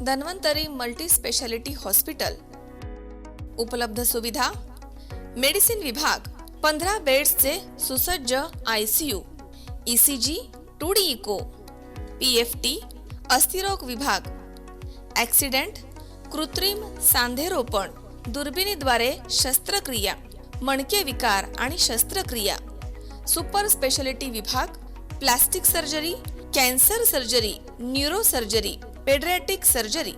Dhanvantari multi speciality hospital. उपलब्ध सुविधा: medicine विभाग, 15 बेड्सचे सुसज्ज ICU, ECG, 2D echo, PFT, अस्थिरोग विभाग, ॲक्सिडेंट, कृत्रिम सांधेरोपण, दुर्बिणीद्वारे शस्त्रक्रिया, मणके विकार आणि शस्त्रक्रिया, सुपर स्पेशालिटी विभाग, plastic surgery, cancer surgery, neuro surgery, paediatric surgery,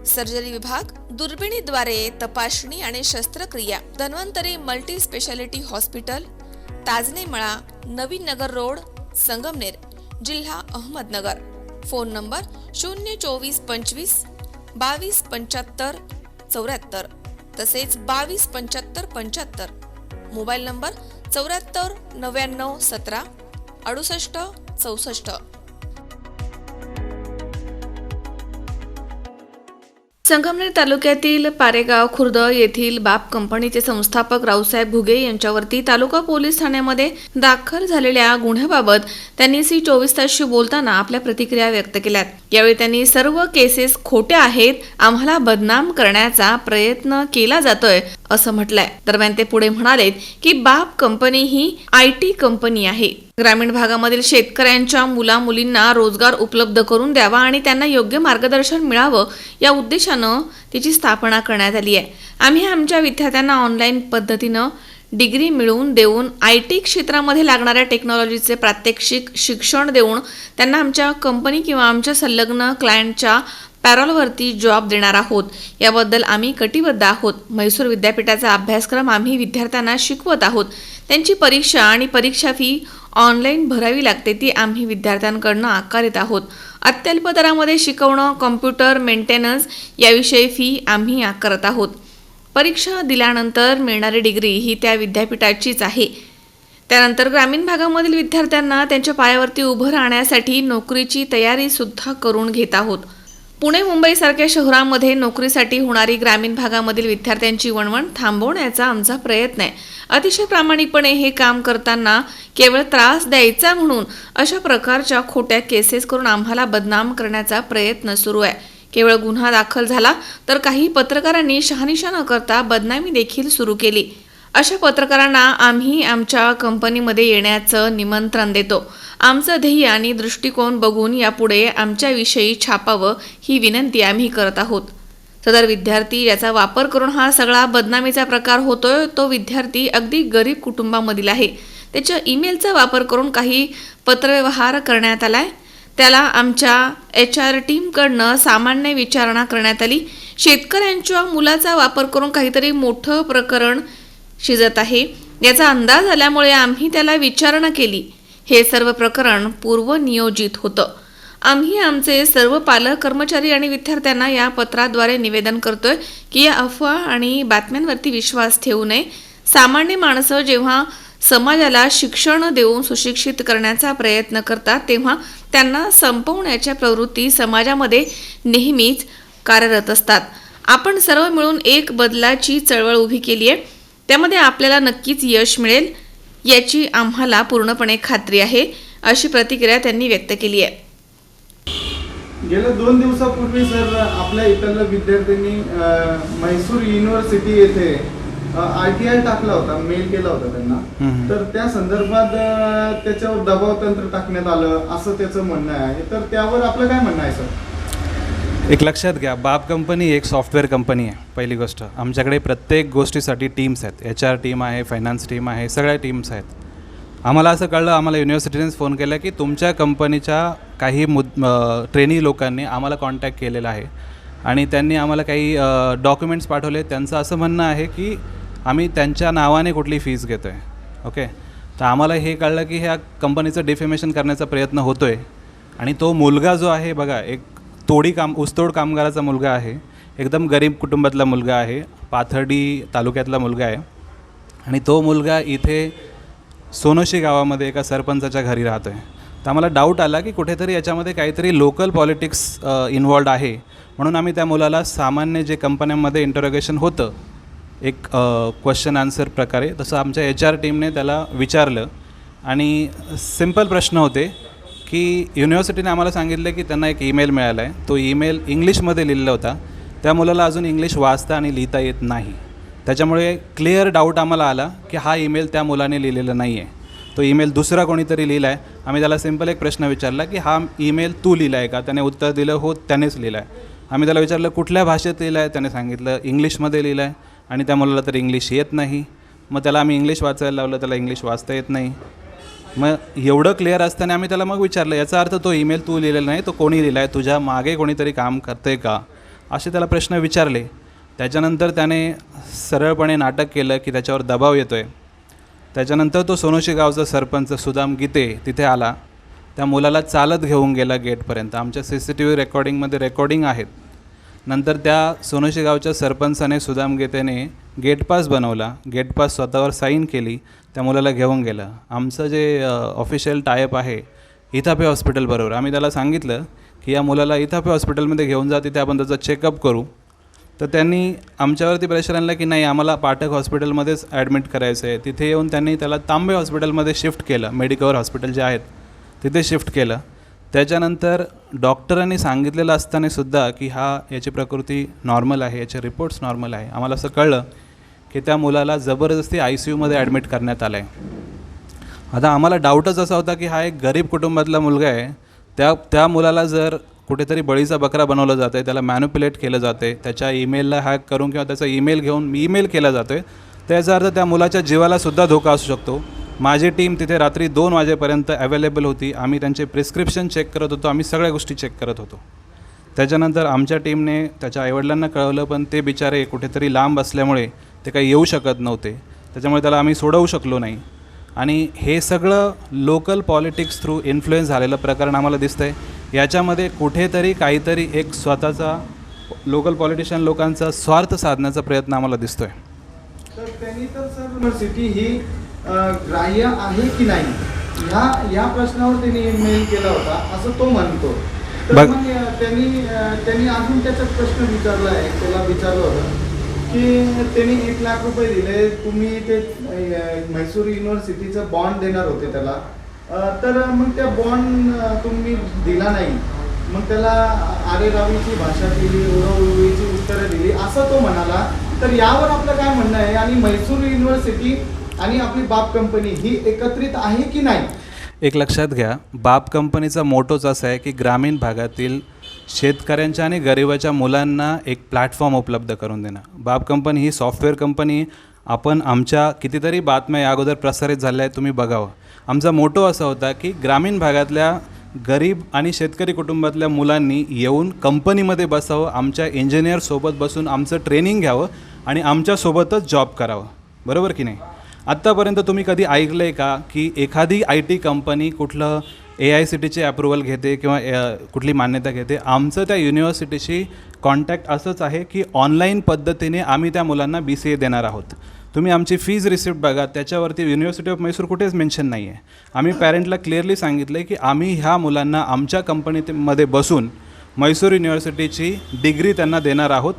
surgery विभाग, दुर्बिणीद्वारे तपासणी आणि शस्त्रक्रिया। Dhanvantari multi speciality hospital, Tajne मळा, नवीन नगर रोड, संगमनेर, जिल्हा अहमदनगर। फोन नंबर 02425 2275 74, तसेच 2275 75। Mobile number 74 99 17 68 64। संगमनेर तालुक्यातील पारेगाव खुर्द येथील बाप कंपनीचे संस्थापक रावसाहेब घुगे यांच्यावरती तालुका पोलीस ठाण्यामध्ये दाखल झालेल्या गुन्ह्याबाबत त्यांनी C24 तासशी बोलताना आपल्या प्रतिक्रिया व्यक्त केल्यात। यावेळी त्यांनी सर्व केसेस खोट्या आहेत, आम्हाला बदनाम करण्याचा प्रयत्न केला जातोय असं म्हटलंय। दरम्यान ते पुढे म्हणालेत की बाप कंपनी ही IT कंपनी आहे, ग्रामीण भागामधील शेतकऱ्यांच्या मुलामुलींना रोजगार उपलब्ध करून द्यावा आणि त्यांना योग्य मार्गदर्शन मिळावं या उद्देशानं तिची स्थापना करण्यात आली आहे। आम्ही आमच्या विद्यार्थ्यांना ऑनलाईन पद्धतीनं डिग्री मिळवून देऊन IT क्षेत्रामध्ये लागणाऱ्या टेक्नॉलॉजीचे प्रात्यक्षिक शिक्षण देऊन त्यांना आमच्या कंपनी किंवा आमच्या संलग्न क्लायंटच्या पॅरोलवरती जॉब देणार आहोत। याबद्दल आम्ही कटिबद्ध आहोत। म्हैसूर विद्यापीठाचा अभ्यासक्रम आम्ही विद्यार्थ्यांना शिकवत आहोत। त्यांची परीक्षा आणि परीक्षा फी ऑनलाईन भरावी लागते, ती आम्ही विद्यार्थ्यांकडून आकारित आहोत। अत्यल्प दरामध्ये शिकवणं, कॉम्प्युटर मेंटेनन्स याविषयी फी आम्ही आकारत आहोत। परीक्षा दिल्यानंतर मिळणारी डिग्री ही त्या विद्यापीठाचीच आहे। त्यानंतर ग्रामीण भागामधील विद्यार्थ्यांना त्यांच्या पायावरती उभं राहण्यासाठी नोकरीची तयारी सुद्धा करून घेत आहोत। पुणे मुंबई सारख्या शहरांमध्ये नोकरीसाठी होणारी ग्रामीण भागामधील विद्यार्थ्यांची वणवण थांबवण्याचा आमचा प्रयत्न आहे। अतिशय प्रामाणिकपणे हे काम करताना केवळ त्रास द्यायचा म्हणून अशा प्रकारच्या खोट्या केसेस करून आम्हाला बदनाम करण्याचा प्रयत्न सुरू आहे। केवळ गुन्हा दाखल झाला तर काही पत्रकारांनी शहानिशा न करता बदनामी देखील सुरू केली। अशा पत्रकारांना आम्ही आमच्या कंपनीमध्ये येण्याचं निमंत्रण देतो। आमचं ध्येय आणि दृष्टिकोन बघून यापुढे आमच्याविषयी छापावं ही विनंती आम्ही करत आहोत। सदर विद्यार्थी ज्याचा वापर करून हा सगळा बदनामीचा प्रकार होतोय तो विद्यार्थी अगदी गरीब कुटुंबामधील आहे। त्याच्या ईमेलचा वापर करून काही पत्रव्यवहार करण्यात आलाय। त्याला आमच्या HR टीमकडनं सामान्य विचारणा करण्यात आली। शेतकऱ्यांच्या मुलाचा वापर करून काहीतरी मोठं प्रकरण शिजत आहे याचा अंदाज आल्यामुळे आम्ही त्याला विचारणा केली। हे सर्व प्रकरण पूर्वनियोजित होतं। आम्ही आमचे सर्व पालक, कर्मचारी आणि विद्यार्थ्यांना या पत्राद्वारे निवेदन करतोय की या अफवा आणि बातम्यांवरती विश्वास ठेवू नये। सामान्य माणसं जेव्हा समाजाला शिक्षण देऊन सुशिक्षित करण्याचा प्रयत्न करतात तेव्हा त्यांना संपवण्याच्या प्रवृत्ती समाजामध्ये नेहमीच कार्यरत असतात। आपण सर्व मिळून एक बदलाची चळवळ उभी केली आहे, त्यामध्ये आपल्याला नक्कीच यश मिळेल याची आम्हाला पूर्णपणे खात्री आहे, अशी प्रतिक्रिया त्यांनी व्यक्त केली आहे। गेल्या 2 दिवसापूर्वी सर आपल्या इथल्या विद्यार्थ्यांनी म्हैसूर युनिव्हर्सिटी येथे RTI टाकला होता, मेल केला होता त्यांना। तर त्या संदर्भात त्याच्यावर दबाव तंत्र टाकण्यात आलं असं त्याचं म्हणणं आहे। तर त्यावर आपलं काय म्हणणं आहे सर? एक लक्षात घ्या, बाप कंपनी एक सॉफ्टवेअर कंपनी आहे। पहिली गोष्ट, आमच्याकडे प्रत्येक गोष्टीसाठी टीम्स आहेत। HR टीम आहे, फायनान्स टीम आहे, सगळ्या टीम्स आहेत। आम्हाला असं कळलं, आम्हाला युनिव्हर्सिटीनेच फोन केला की तुमच्या कंपनीच्या काही ट्रेनी लोकांनी आम्हाला कॉन्टॅक्ट केलेला आहे आणि त्यांनी आम्हाला काही डॉक्युमेंट्स पाठवले। त्यांचं असं म्हणणं आहे की आम्ही त्यांच्या नावाने कुठली फीस घेतो आहे। ओके, तर आम्हाला हे कळलं की ह्या कंपनीचं डिफेमेशन करण्याचा प्रयत्न होतो आहे। आणि तो मुलगा जो आहे बघा, एक ऊसतोड कामगाराचा मुलगा आहे, एकदम गरीब कुटुंबातला मुलगा आहे, पाथर्डी तालुक्यातला मुलगा आहे आणि तो मुलगा इथे सोनोशी गावामध्ये एका सरपंचाच्या घरी राहतो आहे। तर आम्हाला डाऊट आला की कुठेतरी याच्यामध्ये काहीतरी लोकल पॉलिटिक्स इन्वॉल्ड आहे, म्हणून आम्ही त्या मुलाला सामान्य जे कंपन्यांमध्ये इंटरोगेशन होतं एक क्वेश्चन आन्सर प्रकारे, तसं आमच्या HR टीमने त्याला विचारलं आणि सिंपल प्रश्न होते की युनिव्हर्सिटीने आम्हाला सांगितलं की त्यांना एक ईमेल मिळाला आहे. तो ईमेल इंग्लिशमध्ये लिहिलेला होता. त्या मुलाला अजून इंग्लिश वाचता आणि लिहिता येत नाही. त्याच्यामुळे क्लिअर डाऊट आम्हाला आला की हा ईमेल त्या मुलाने लिहिलेला नाही आहे. तो ईमेल दुसरा कोणीतरी लिहिला आहे. आम्ही त्याला सिम्पल एक प्रश्न विचारला की हा ईमेल तू लिहिला आहे का? त्याने उत्तर दिलं हो त्यानेच लिहिला आहे. आम्ही त्याला विचारलं कुठल्या भाषेत लिहिला आहे? त्याने सांगितलं इंग्लिशमध्ये लिहिलं आहे आणि त्या मुलाला तर इंग्लिश येत नाही. मग त्याला आम्ही इंग्लिश वाचायला लावलं, त्याला इंग्लिश वाचता येत नाही. मग एवढं क्लिअर असताना आम्ही त्याला मग विचारलं याचा अर्थ तो ईमेल तू लिहिलेला नाही, तो कोणी लिहिला आहे? तुझ्या मागे कोणीतरी काम करते का? असे त्याला प्रश्न विचारले. त्याच्यानंतर त्याने सरळपणे नाटक केलं की त्याच्यावर दबाव येतो आहे. त्याच्यानंतर तो सोनोशी गावचा सरपंच सुदाम गीते तिथे आला. त्या मुलाला चालत घेऊन गेला गेटपर्यंत. आमच्या CCTV रेकॉर्डिंगमध्ये रेकॉर्डिंग आहेत. नंतर त्या सोनोशी गावच्या सरपंचाने सुदाम गीतेने गेट पास बनवला. गेट पास स्वतःवर साईन केली. त्या मुलाला घेऊन गेलं. आमचं जे ऑफिशियल टायअप आहे इथापे हॉस्पिटलबरोबर, आम्ही त्याला सांगितलं की या मुलाला इथापे हॉस्पिटलमध्ये घेऊन जा, तिथे आपण त्याचा चेकअप करू. तर त्यांनी आमच्यावरती प्रेशर आणलं की नाही आम्हाला पाठक हॉस्पिटलमध्येच ॲडमिट करायचं आहे. तिथे येऊन त्यांनी त्याला तांबे हॉस्पिटलमध्ये शिफ्ट केलं. मेडिकवर हॉस्पिटल जे आहेत तिथे शिफ्ट केलं. त्याच्यानंतर डॉक्टरांनी सांगितलेलं असतानासुद्धा की याची प्रकृती नॉर्मल आहे, याचे रिपोर्ट्स नॉर्मल आहे. आम्हाला असं कळलं की त्या मुलाला जबरदस्ती ICUमध्ये ॲडमिट करण्यात आलं आहे. आता आम्हाला डाऊटच असा होता की हा एक गरीब कुटुंबातला मुलगा आहे. त्या मुलाला जर कुठेतरी बळीचा बकरा बनवलं जातं आहे, त्याला मॅन्युप्युलेट केलं जातं आहे, त्याच्या ईमेलला हॅक करून किंवा त्याचा ईमेल घेऊन ईमेल केला जातो आहे, त्याचा अर्थ त्या मुलाच्या जीवालासुद्धा धोका असू शकतो. माझी टीम तिथे रात्री 2 वाजेपर्यंत अवेलेबल होती. आम्ही त्यांचे प्रिस्क्रिप्शन चेक करत होतो. आम्ही सगळ्या गोष्टी चेक करत होतो. त्याच्यानंतर आमच्या टीमने त्याच्या आईवडिलांना कळवलं, पण ते बिचारे कुठेतरी लांब असल्यामुळे ते काही येऊ शकत नव्हते. त्याच्यामुळे त्याला आम्ही सोडवू शकलो नाही. आणि हे सगळं लोकल पॉलिटिक्स थ्रू इन्फ्लुएन्स झालेलं प्रकरण आम्हाला दिसतं आहे. याच्यामध्ये कुठेतरी काहीतरी एक स्वतःचा लोकल पॉलिटिशियन लोकांचा स्वार्थ साधण्याचा प्रयत्न आम्हाला दिसतो आहे. तर त्यांनी तर सर युनिव्हर्सिटी ही ग्राह्य आहे की नाही या प्रश्नावर त्यांनी मेल केला होता असं तो म्हणतो. तर मग त्यांनी अजून त्याचा प्रश्न विचारला आहे. त्याला विचारलं होतं की त्यांनी 1 लाख रुपये दिले, तुम्ही ते म्हैसूर युनिव्हर्सिटीचं बॉन्ड देणार होते त्याला, तर मग त्या बॉन्ड तुम्ही दिला नाही. मग त्याला आरेरावीची भाषा केली, उडवळीची उत्तरं दिली असं तो म्हणाला. तर यावर आपलं काय म्हणणं आहे? आणि म्हैसूर युनिव्हर्सिटी आणि आपली बाप कंपनी ही एकत्रित आहे की नाही? एक लक्षात घ्या, बाप कंपनीचा मोटोच असा आहे की ग्रामीण भागातील शेतकऱ्यांच्या आणि गरिबाच्या मुलांना एक प्लॅटफॉर्म उपलब्ध करून देणं. बाप कंपनी ही सॉफ्टवेअर कंपनी. आपण आमच्या कितीतरी बातम्या या अगोदर प्रसारित झाल्या आहेत, तुम्ही बघावं. आमचा मोटो असा होता की ग्रामीण भागातल्या गरीब आणि शेतकरी कुटुंबातल्या मुलांनी येऊन कंपनीमध्ये बसावं, आमच्या इंजिनियरसोबत बसून आमचं ट्रेनिंग घ्यावं आणि आमच्यासोबतच जॉब करावं. बरोबर की नाही? आत्तापर्यंत तुम्ही कधी ऐकलं आहे का की एखादी IT कंपनी कुठलं AICTEची अप्रुव्हल घेते किंवा कुठली मान्यता घेते? आमचं त्या युनिव्हर्सिटीशी कॉन्टॅक्ट असंच आहे की ऑनलाईन पद्धतीने आम्ही त्या मुलांना BCA देणार आहोत. तुम्ही आमची फीज रिसिप्ट बघा, त्याच्यावरती युनिव्हर्सिटी ऑफ म्हैसूर कुठेच मेन्शन नाही आहे. आम्ही पॅरेंटला क्लिअरली सांगितलं आहे की आम्ही ह्या मुलांना आमच्या कंपनीमध्ये बसून म्हैसूर युनिव्हर्सिटीची डिग्री त्यांना देणार आहोत.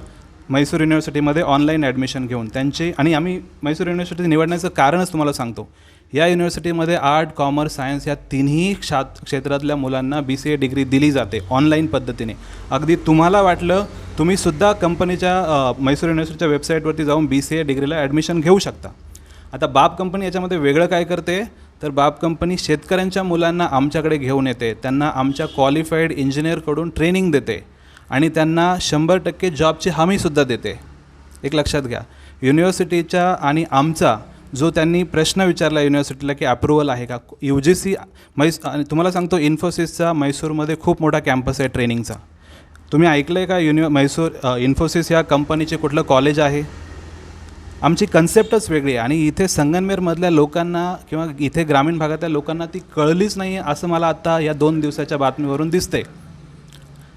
म्हैसूर युनिव्हर्सिटीमध्ये ऑनलाईन ॲडमिशन घेऊन त्यांची. आणि आम्ही म्हैसूर युनिव्हर्सिटी निवडण्याचं कारणच तुम्हाला सांगतो. या युनिव्हर्सिटीमध्ये आर्ट, कॉमर्स, सायन्स या तिन्ही क्षेत्रातल्या मुलांना BCA डिग्री दिली जाते ऑनलाईन पद्धतीने. अगदी तुम्हाला वाटलं तुम्हीसुद्धा कंपनीच्या म्हैसूर युनिव्हर्सिटीच्या वेबसाईटवरती जाऊन BCA डिग्रीला ॲडमिशन घेऊ शकता. आता बाप कंपनी याच्यामध्ये वेगळं काय करते? तर बाप कंपनी शेतकऱ्यांच्या मुलांना आमच्याकडे घेऊन येते, त्यांना आमच्या क्वालिफाईड इंजिनियरकडून ट्रेनिंग देते आणि त्यांना 100% जॉबची हमीसुद्धा देते. एक लक्षात घ्या, युनिव्हर्सिटीच्या आणि आमचा जो त्यांनी प्रश्न विचारला युनिव्हर्सिटीला की अप्रुव्हल आहे का, UGC आणि तुम्हाला सांगतो इन्फोसिसचा म्हैसूरमध्ये खूप मोठा कॅम्पस आहे ट्रेनिंगचा. तुम्ही ऐकलं आहे का म्हैसूर इन्फोसिस या कंपनीचे कुठलं कॉलेज आहे? आमची कन्सेप्टच वेगळी आहे आणि इथे संगमनेरमधल्या लोकांना किंवा इथे ग्रामीण भागातल्या लोकांना ती कळलीच नाही आहे असं मला आत्ता या 2 दिवसाच्या बातमीवरून दिसतंय.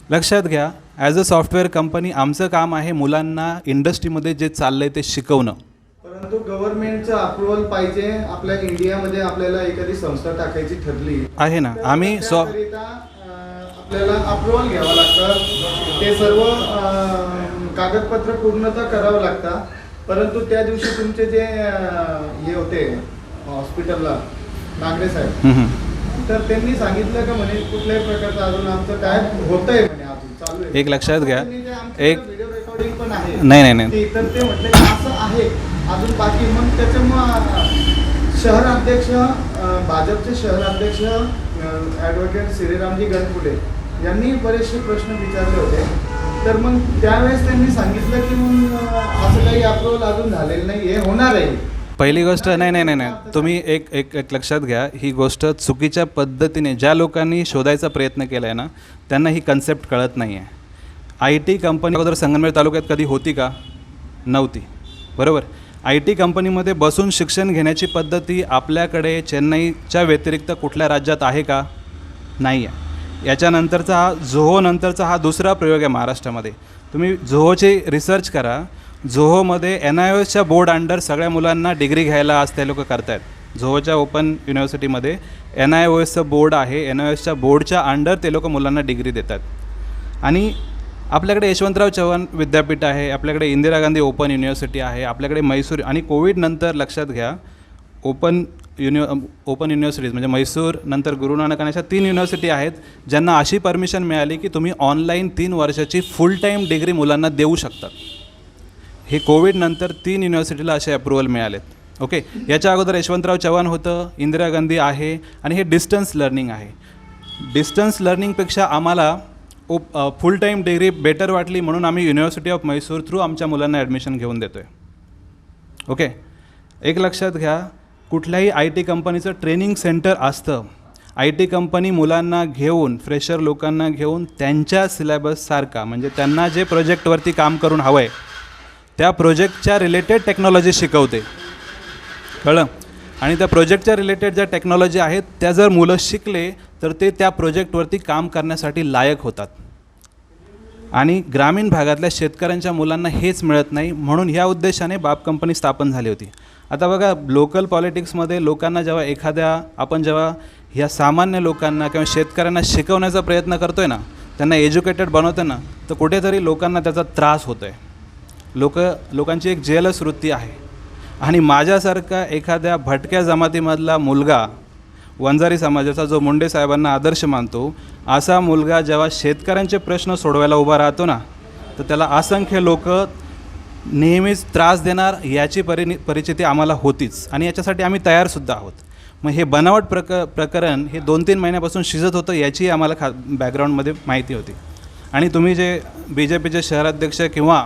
लक्षात घ्या, ॲज अ सॉफ्टवेअर कंपनी आमचं काम आहे मुलांना इंडस्ट्रीमध्ये जे चाललं आहे ते शिकवणं. परंतु गव्हर्नमेंटचं अप्रुव्हल पाहिजे. आपल्या इंडियामध्ये आपल्याला एखादी संस्था टाकायची ठरली आहे ना, आम्ही आपल्याला अप्रुव्हल घ्यावं लागतं. ते सर्व कागदपत्र पूर्णतः करावं लागतं. परंतु त्या दिवशी तुमचे जे हे होते हॉस्पिटलला नागरे साहेब, तर त्यांनी सांगितलं का म्हणे कुठल्याही प्रकारचं अजून आमचं काय होतंय म्हणे, अजून चालू आहे. एक लक्षात घ्या, त्यांनी जे आमच्याकडे एक व्हिडिओ रेकॉर्डिंग पण आहे नाही ते, तर ते म्हटले की असं आहे अजून बाकी. मग त्याच्यामुळं शहराध्यक्ष भाजपचे शहराध्यक्ष ॲडव्होकेट श्रीरामजी गणपुटे यांनी बरेचसे प्रश्न विचारले होते. तर मग त्यावेळेस त्यांनी सांगितलं की मग असं काही अप्रुव्हल अजून झालेलं नाही, हे होणार आहे. पहिली गोष्ट नाही, तुम्ही एक लक्षात घ्या, ही गोष्ट चुकीच्या पद्धतीने ज्या लोकांनी शोधायचा प्रयत्न केला आहे ना, त्यांना ही कन्सेप्ट कळत नाही आहे. आय टी कंपनी अगोदर संगमनेर तालुक्यात कधी होती का? नव्हती, बरोबर. आय टी कंपनीमध्ये बसून शिक्षण घेण्याची पद्धती आपल्याकडे चेन्नईच्या व्यतिरिक्त कुठल्या राज्यात आहे का? नाही आहे. याच्यानंतरचा हा जोहो नंतरचा हा दुसरा प्रयोग आहे महाराष्ट्रामध्ये. तुम्ही जोहोची रिसर्च करा. जोहोमध्ये NIOSच्या बोर्ड अंडर सगळ्या मुलांना डिग्री घ्यायला आज ते लोक करत आहेत. जोहोच्या ओपन युनिव्हर्सिटीमध्ये NIOSचं बोर्ड आहे, NIOSच्या बोर्डच्या अंडर ते लोक मुलांना डिग्री देतात. आणि आपल्याकडे यशवंतराव चव्हाण विद्यापीठ आहे, आपल्याकडे इंदिरा गांधी ओपन युनिव्हर्सिटी आहे, आपल्याकडे मैसूर, आणि कोविडनंतर लक्षात घ्या ओपन युनिव्हर्सिटीज म्हणजे मैसूर नंतर गुरु नानक आणि अशा 3 युनिव्हर्सिटी आहेत ज्यांना अशी परमिशन मिळाली की तुम्ही ऑनलाईन 3 वर्षाची फुल टाईम डिग्री मुलांना देऊ शकतात. हे कोविडनंतर 3 युनिव्हर्सिटीला असे अप्रुव्हल मिळालेत. ओके, याच्या अगोदर यशवंतराव चव्हाण होतं, इंदिरा गांधी आहे, आणि हे डिस्टन्स लर्निंग आहे. डिस्टन्स लर्निंगपेक्षा आम्हाला फुल टाईम डिग्री बेटर वाटली म्हणून आम्ही युनिव्हर्सिटी ऑफ मैसूर थ्रू आमच्या मुलांना ॲडमिशन घेऊन देतो आहे. ओके, एक लक्षात घ्या, कुठल्याही आय टी कंपनीचं ट्रेनिंग सेंटर असतं. आय टी कंपनी मुलांना घेऊन, फ्रेशर लोकांना घेऊन त्यांच्या सिलेबससारखा म्हणजे त्यांना जे प्रोजेक्टवरती काम करून हवं आहे त्या प्रोजेक्टच्या रिलेटेड टेक्नॉलॉजी शिकवते, कळलं. आणि त्या प्रोजेक्टच्या रिलेटेड ज्या टेक्नॉलॉजी आहेत त्या जर मुलं शिकले तर ते त्या प्रोजेक्टवरती काम करण्यासाठी लायक होतात. आणि ग्रामीण भागातल्या शेतकऱ्यांच्या मुलांना हेच मिळत नाही, म्हणून ह्या उद्देशाने बाप कंपनी स्थापन झाली होती. आता बघा, लोकल पॉलिटिक्समध्ये लोकांना आपण जेव्हा ह्या सामान्य लोकांना किंवा शेतकऱ्यांना शिकवण्याचा प्रयत्न करतो आहे ना, त्यांना एज्युकेटेड बनवतो ना, तर कुठेतरी लोकांना त्याचा त्रास होतो आहे. लोकांची एक जेलस वृत्ती आहे. आणि माझ्यासारखा एखाद्या भटक्या जमातीमधला मुलगा, वंजारी समाजाचा, जो मुंडे साहेबांना आदर्श मानतो, असा मुलगा जेव्हा शेतकऱ्यांचे प्रश्न सोडवायला उभा राहतो ना, तर त्याला असंख्य लोक नेहमीच त्रास देणार, याची परिस्थिती आम्हाला होतीच. आणि याच्यासाठी आम्ही तयारसुद्धा आहोत. मग हे बनावट प्रकरण हे 2-3 महिन्यापासून शिजत होतं, याची आम्हाला बॅकग्राऊंडमध्ये माहिती होती. आणि तुम्ही जे BJPचे शहराध्यक्ष किंवा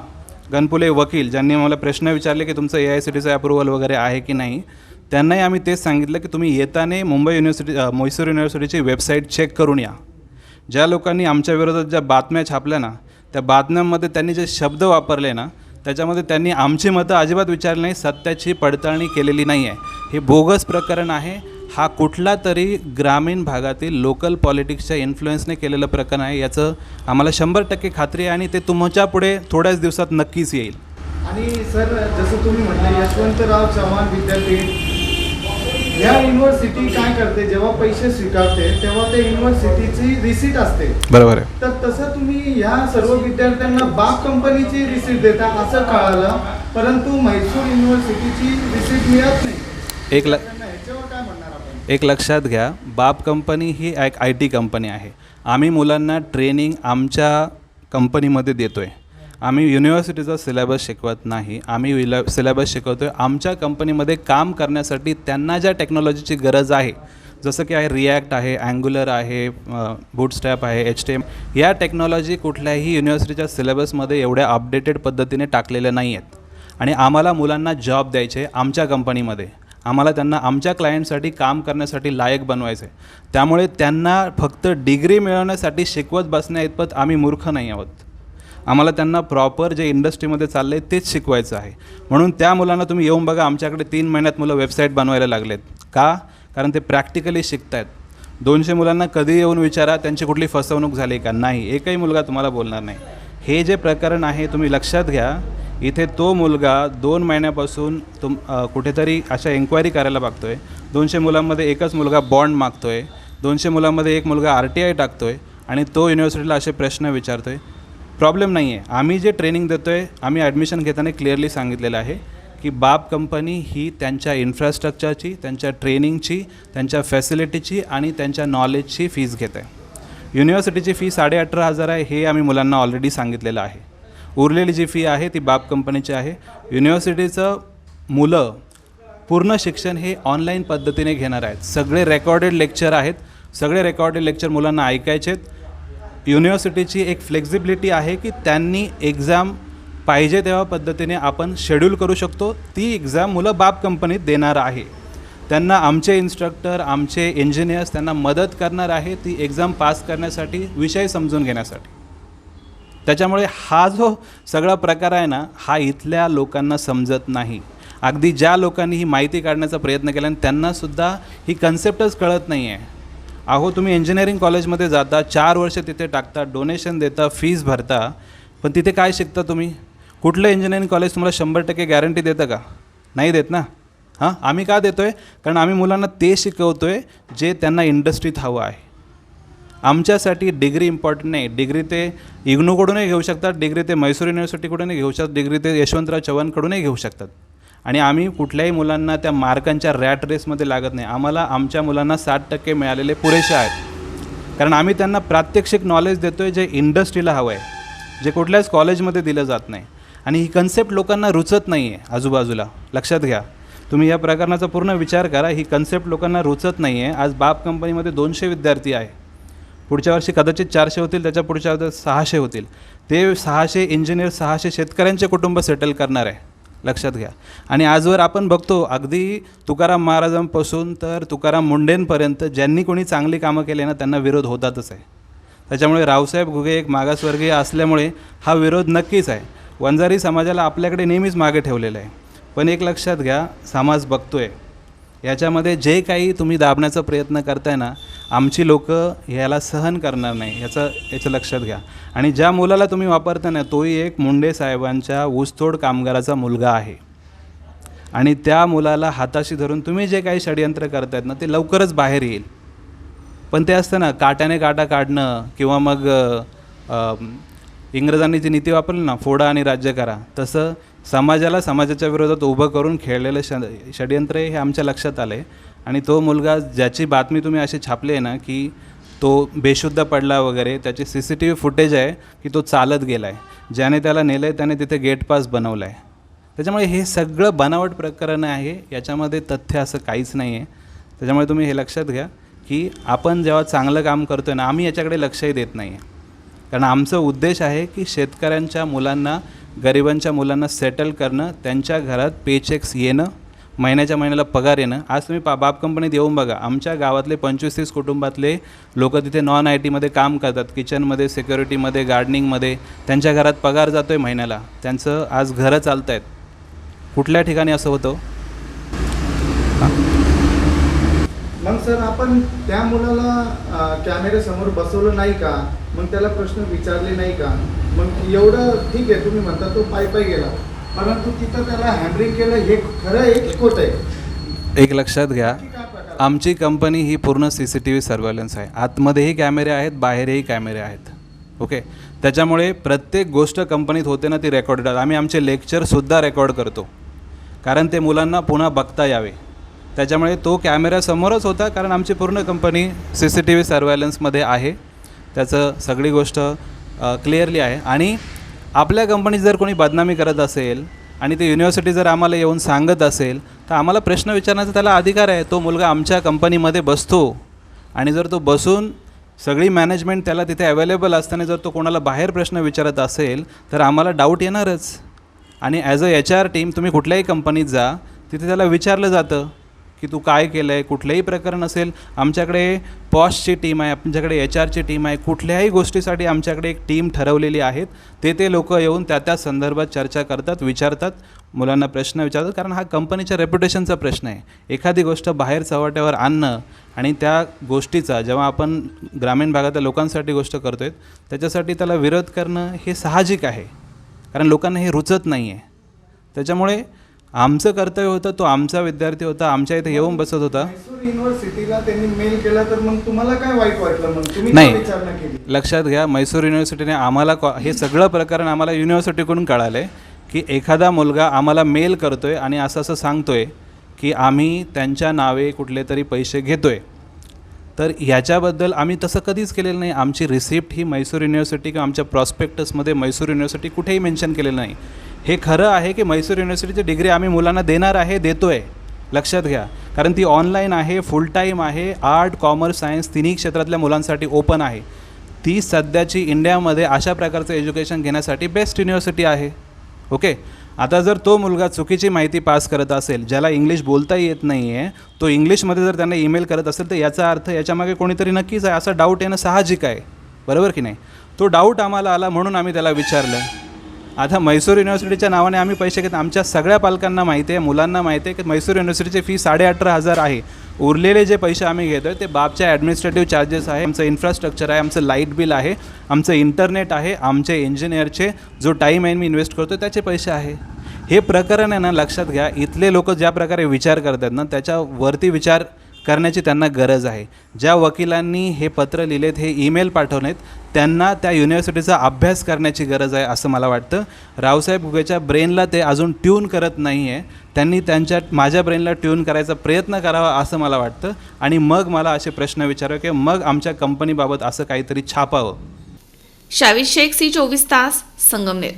गणपुले वकील ज्यांनी मला प्रश्न विचारले की तुमचं AICTEचं अप्रुव्हल वगैरे आहे की नाही, त्यांनाही आम्ही तेच सांगितलं की तुम्ही येताना मैसूर युनिव्हर्सिटीची वेबसाईट चेक करून या. ज्या लोकांनी आमच्या विरोधात ज्या बातम्या छापल्या ना, त्या बातम्यांमध्ये त्यांनी जे शब्द वापरले ना, त्याच्यामध्ये त्यांनी आमची मतं अजिबात विचारली नाही, सत्याची पडताळणी केलेली नाही आहे. हे बोगस प्रकरण आहे. हा कुठला तरी ग्रामीण भागातील लोकल पॉलिटिक्सच्या इन्फ्लुएन्सने केलेलं प्रकरण आहे, याचं आम्हाला 100% खात्री आहे. आणि ते तुमच्या पुढे थोड्याच दिवसात नक्कीच येईल. आणि सर, जसं तुम्ही म्हटले यशवंतराव चव्हाण विद्यापीठ ह्या युनिव्हर्सिटी काय करते, जेव्हा पैसे स्वीकारते तेव्हा ते युनिव्हर्सिटीची रिसीट असते, बरोबर आहे. तर तसं तुम्ही ह्या सर्व विद्यार्थ्यांना बाप कंपनीची रिसीट देता असं कळालं, परंतु मैसूर युनिव्हर्सिटीची रिसीट मिळत नाही. ह्याच्यावर काय म्हणणार आपण? एक लक्षात घ्या, बाप कंपनी ही एक IT कंपनी आहे. आम्ही मुलांना ट्रेनिंग आमच्या कंपनीमध्ये देतो आहे. आम्ही युनिव्हर्सिटीचा सिलेबस शिकवत नाही, आम्ही सिलेबस शिकवतो आहे आमच्या कंपनीमध्ये काम करण्यासाठी त्यांना ज्या टेक्नॉलॉजीची गरज आहे, जसं की आहे रिॲक्ट आहे, अँग्युलर आहे, बूटस्ट्रॅप आहे, HTML, या टेक्नॉलॉजी कुठल्याही युनिव्हर्सिटीच्या सिलेबसमध्ये एवढ्या अपडेटेड पद्धतीने टाकलेल्या नाही आहेत. आणि आम्हाला मुलांना जॉब द्यायचे आमच्या कंपनीमध्ये, आम्हाला त्यांना आमच्या क्लायंटसाठी काम करण्यासाठी लायक बनवायचं आहे. त्यामुळे त्यांना फक्त डिग्री मिळवण्यासाठी शिकवत बसण्याइतपत आम्ही मूर्ख नाही आहोत. आम्हाला त्यांना प्रॉपर जे इंडस्ट्रीमध्ये चाललं आहे तेच शिकवायचं आहे. म्हणून त्या मुलांना तुम्ही येऊन बघा, आमच्याकडे 3 महिन्यात मुलं वेबसाईट बनवायला लागलेत. का? कारण ते प्रॅक्टिकली शिकत आहेत. 200 मुलांना कधी येऊन विचारा त्यांची कुठली फसवणूक झाली का? नाही, एकही मुलगा तुम्हाला बोलणार नाही. हे जे प्रकरण आहे तुम्ही लक्षात घ्या, इथे तो मुलगा 2 महिन्यापासून कुठेतरी अशा एन्क्वायरी करायला मागतो आहे. 200 मुलांमध्ये एकच मुलगा बॉन्ड मागतो आहे, 200 मुलांमध्ये एक मुलगा RTI टाकतो आहे, आणि तो युनिव्हर्सिटीला असे प्रश्न विचारतो आहे. प्रॉब्लेम नाही आहे. आम्ही जे ट्रेनिंग देतो आहे, आम्ही ॲडमिशन घेताना क्लिअरली सांगितलेलं आहे की बाप कंपनी ही त्यांच्या इन्फ्रास्ट्रक्चरची, त्यांच्या ट्रेनिंगची, त्यांच्या फॅसिलिटीची आणि त्यांच्या नॉलेजची फीस घेत आहे. युनिव्हर्सिटीची फी 18,500 आहे, हे आम्ही मुलांना ऑलरेडी सांगितलेलं आहे. उरलेली जी फी आहे ती बाप कंपनीची आहे. युनिव्हर्सिटीचं मुलं पूर्ण शिक्षण हे ऑनलाईन पद्धतीने घेणार आहेत. सगळे रेकॉर्डेड लेक्चर आहेत, सगळे रेकॉर्डेड लेक्चर मुलांना ऐकायचे आहेत. युनिव्हर्सिटीची एक फ्लेक्झिबिलिटी आहे की त्यांनी एक्झाम पाहिजे तेव्हा पद्धतीने आपण शेड्यूल करू शकतो. ती एक्झाम मुलं बाप कंपनीत देणार आहे. त्यांना आमचे इन्स्ट्रक्टर, आमचे इंजिनियर्स त्यांना मदत करणार आहे ती एक्झाम पास करण्यासाठी, विषय समजून घेण्यासाठी. त्याच्यामुळे हा जो सगळा प्रकार आहे ना, हा इथल्या लोकांना समजत नाही. अगदी ज्या लोकांनी ही माहिती काढण्याचा प्रयत्न केला आणि त्यांनासुद्धा ही कन्सेप्टच कळत नाही आहे. अहो, तुम्ही इंजिनिअरिंग कॉलेजमध्ये जाता, 4 वर्ष तिथे टाकता, डोनेशन देता, फीस भरता, पण तिथे काय शिकता तुम्ही? कुठलं इंजिनिअरिंग कॉलेज तुम्हाला 100% गॅरंटी देतं का? नाही देत ना. हां, आम्ही का देतो आहे? कारण आम्ही मुलांना ते शिकवतो आहे जे त्यांना इंडस्ट्रीत हवं आहे. आमच्यासाठी डिग्री इम्पॉर्टंट नाही. डिग्री ते इग्नूकडूनही घेऊ शकतात, डिग्री ते मैसूर युनिव्हर्सिटीकडूनही घेऊ शकतात, डिग्री ते यशवंतराव चव्हाणकडूनही घेऊ शकतात. आणि आम्ही कुठल्याही मुलांना त्या मार्कांच्या रॅट रेसमध्ये लागत नाही. आम्हाला आमच्या मुलांना 60% मिळालेले पुरेसे आहेत. कारण आम्ही त्यांना प्रात्यक्षिक नॉलेज देतो आहे जे इंडस्ट्रीला हवं आहे, जे कुठल्याच कॉलेजमध्ये दिलं जात नाही. आणि ही कन्सेप्ट लोकांना रुचत नाही आहे. आजूबाजूला लक्षात घ्या, तुम्ही या प्रकरणाचा पूर्ण विचार करा. ही कन्सेप्ट लोकांना रुचत नाही आहे. आज बाप कंपनीमध्ये 200 विद्यार्थी आहे. पुढच्या वर्षी कदाचित 400 होतील, त्याच्या पुढच्या वर्षी 600 होतील. ते 600 इंजिनियर 600 शेतकऱ्यांचे कुटुंब सेटल करणार आहे. लक्षात घ्या. आणि आजवर आपण बघतो अगदी तुकाराम महाराजांपासून तर तुकाराम मुंडेंपर्यंत ज्यांनी कोणी चांगली कामं केली ना, त्यांना विरोध होतातच आहे. त्याच्यामुळे रावसाहेब घुगे एक मागासवर्गीय असल्यामुळे हा विरोध नक्कीच आहे. वंजारी समाजाला आपल्याकडे नेहमीच मागे ठेवलेलं आहे. पण एक लक्षात घ्या, समाज बघतोय, याच्यामध्ये जे काही तुम्ही दाबण्याचा प्रयत्न करताय ना, आमची लोकं याला सहन करणार नाही, याचं लक्षात घ्या. आणि ज्या मुलाला तुम्ही वापरता ना, तोही एक मुंडे साहेबांच्या ऊसतोड कामगाराचा मुलगा आहे. आणि त्या मुलाला हाताशी धरून तुम्ही जे काही षडयंत्र करतायत ना, ते लवकरच बाहेर येईल. पण ते असतं ना, काट्याने काटा काढणं, किंवा मग इंग्रजांनी जी नीती वापरली ना, फोडा आणि राज्य करा, तसं समाजाला समाजाच्या विरोधात उभं करून खेळलेलं षडयंत्र हे आमच्या लक्षात आलं आहे. आणि तो मुलगा ज्याची बातमी तुम्ही अशी छापली आहे ना, की तो बेशुद्ध पडला वगैरे, त्याची CCTV फुटेज आहे की तो चालत गेला आहे. ज्याने त्याला नेलं आहे त्याने तिथे गेट पास बनवला आहे. त्याच्यामुळे हे सगळं बनावट प्रकरण आहे, याच्यामध्ये तथ्य असं काहीच नाही आहे. त्याच्यामुळे तुम्ही हे लक्षात घ्या की आपण जेव्हा चांगलं काम करतो आहे ना, आम्ही याच्याकडे लक्षही देत नाही आहे. कारण आमचा उद्देश आहे की शेतकऱ्यांच्या मुलांना, गरिबांच्या मुलांना सेटल करणं, त्यांच्या घरात पेचेक्स येणं, महिन्याच्या महिन्याला पगार येणं. आज तुम्ही बाप कंपनीत येऊन बघा, आमच्या गावातले 25-30 कुटुंबातले लोक तिथे non-IT मध्ये काम करतात, किचनमध्ये, सिक्युरिटीमध्ये, गार्डनिंगमध्ये. त्यांच्या घरात पगार जातो आहे महिन्याला, त्यांचं आज घरं चालत आहेत. कुठल्या ठिकाणी असं होतं? मग सर, आपण त्या मुलाला कॅमेऱ्यासमोर बसवलं नाही का? मग त्याला प्रश्न विचारले नाही का? मग एवढं ठीक आहे, तुम्ही म्हणता तो पायी गेला, परंतु तिथं त्याला हॅमरिंग केलं, हे खरं आहे की खोटं आहे? एक लक्षात घ्या, आमची कंपनी ही पूर्ण CCTV सर्व्हेलन्स आहे. आतमध्येही कॅमेरे आहेत, बाहेरही कॅमेरे आहेत. ओके, त्याच्यामुळे प्रत्येक गोष्ट कंपनीत होते ना, ती रेकॉर्डेड आहे. आम्ही आमचे लेक्चरसुद्धा रेकॉर्ड करतो, कारण ते मुलांना पुन्हा बघता यावे. त्याच्यामुळे तो कॅमेऱ्यासमोरच होता, कारण आमची पूर्ण कंपनी CCTV सर्व्हेलन्समध्ये आहे. त्याचं सगळी गोष्ट क्लिअरली आहे. आणि आपल्या कंपनीत जर कोणी बदनामी करत असेल आणि ते युनिव्हर्सिटी जर आम्हाला येऊन सांगत असेल, तर आम्हाला प्रश्न विचारण्याचा त्याला अधिकार आहे. तो मुलगा आमच्या कंपनीमध्ये बसतो, आणि जर तो बसून सगळी मॅनेजमेंट त्याला तिथे अवेलेबल असताना जर तो कोणाला बाहेर प्रश्न विचारत असेल, तर आम्हाला डाऊट येणारच. आणि ॲज अ HR टीम तुम्ही कुठल्याही कंपनीत जा, तिथे त्याला विचारलं जातं की तू काय केलं आहे. कुठलंही प्रकरण असेल, आमच्याकडे पॉशची टीम आहे, आमच्याकडे HRची टीम आहे. कुठल्याही गोष्टीसाठी आमच्याकडे एक टीम ठरवलेली आहेत. ते लोकं येऊन त्या संदर्भात चर्चा करतात, विचारतात, मुलांना प्रश्न विचारतात. कारण हा कंपनीच्या रेप्युटेशनचा प्रश्न आहे. एखादी गोष्ट बाहेर चव्हाट्यावर आणणं आणि त्या गोष्टीचा जेव्हा आपण ग्रामीण भागातल्या लोकांसाठी गोष्ट करतो आहे, त्याच्यासाठी त्याला विरोध करणं हे साहजिक आहे, कारण लोकांना हे रुचत नाही आहे. त्याच्यामुळे आमचं कर्तव्य होतं, तो आमचा विद्यार्थी होता, आमच्या इथे येऊन बसत होता. मैसूर युनिव्हर्सिटीला त्यांनी मेल केला, तर मग तुम्हाला काय वाईट वाटलं? मग तुम्ही नाही, विचारणा केली? लक्षात घ्या, मैसूर युनिव्हर्सिटीने आम्हाला हे सगळं प्रकरण आम्हाला युनिव्हर्सिटीकडून कळालं आहे की एखादा मुलगा आम्हाला मेल करतो आहे आणि असं असं सांगतो आहे की आम्ही त्यांच्या नावे कुठले तरी पैसे घेतो आहे, तर ह्याच्याबद्दल आम्ही तसं कधीच केलेलं नाही. आमची रिसिप्ट ही म्हैसूर युनिव्हर्सिटी किंवा आमच्या प्रॉस्पेक्टसमध्ये म्हैसूर युनिव्हर्सिटी कुठेही मेन्शन केलेलं नाही. हे खरं आहे की म्हैसूर युनिव्हर्सिटीची डिग्री आम्ही मुलांना देणार आहे, देतो आहे, लक्षात घ्या. कारण ती ऑनलाईन आहे, फुल टाईम आहे, आर्ट, कॉमर्स, सायन्स तिन्ही क्षेत्रातल्या मुलांसाठी ओपन आहे. ती सध्याची इंडियामध्ये अशा प्रकारचं एज्युकेशन घेण्यासाठी बेस्ट युनिव्हर्सिटी आहे. ओके, आता जर तो मुलगा चुकीची माहिती पास करत असेल, ज्याला इंग्लिश बोलताही येत नाही आहे, तो इंग्लिशमध्ये जर त्यांना ईमेल करत असेल तर याचा अर्थ याच्यामागे कोणीतरी नक्कीच आहे, असा डाऊट येणं साहजिक आहे, बरोबर की नाही. तो डाऊट आम्हाला आला म्हणून आम्ही त्याला विचारलं. आता म्हैसूर युनिव्हर्सिटीच्या नावाने आम्ही पैसे घेत, आमच्या सगळ्या पालकांना माहिती आहे, मुलांना माहिती आहे की म्हैसूर युनिव्हर्सिटीची फी 18,500 आहे. उरलेले जे पैसे आम्ही घेतो आहे ते बापच्या ॲडमिनिस्ट्रेटिव्ह चार्जेस आहे, आमचं इन्फ्रास्ट्रक्चर आहे, आमचं लाईट बिल आहे, आमचं इंटरनेट आहे, आमचे इंजिनियरचे जो टाईम आहे मी इन्व्हेस्ट करतो त्याचे पैसे आहे. हे प्रकरण आहे ना, लक्षात घ्या. इथले लोक ज्या प्रकारे विचार करतात ना, त्याच्यावरती विचार करण्याची त्यांना गरज आहे. ज्या वकिलांनी हे पत्र लिहिलेत, हे ईमेल पाठवलेत, त्यांना त्या युनिव्हर्सिटीचा अभ्यास करण्याची गरज आहे असं मला वाटतं. रावसाहेब घुगेच्या ब्रेनला ते अजून ट्यून करत नाही आहे. त्यांनी माझ्या ब्रेनला ट्यून करायचा प्रयत्न करावा असं मला वाटतं आणि मग मला असे प्रश्न विचारावे की मग आमच्या कंपनीबाबत असं काहीतरी छापावं. शावीर शेख, C24 तास, संगमनेर.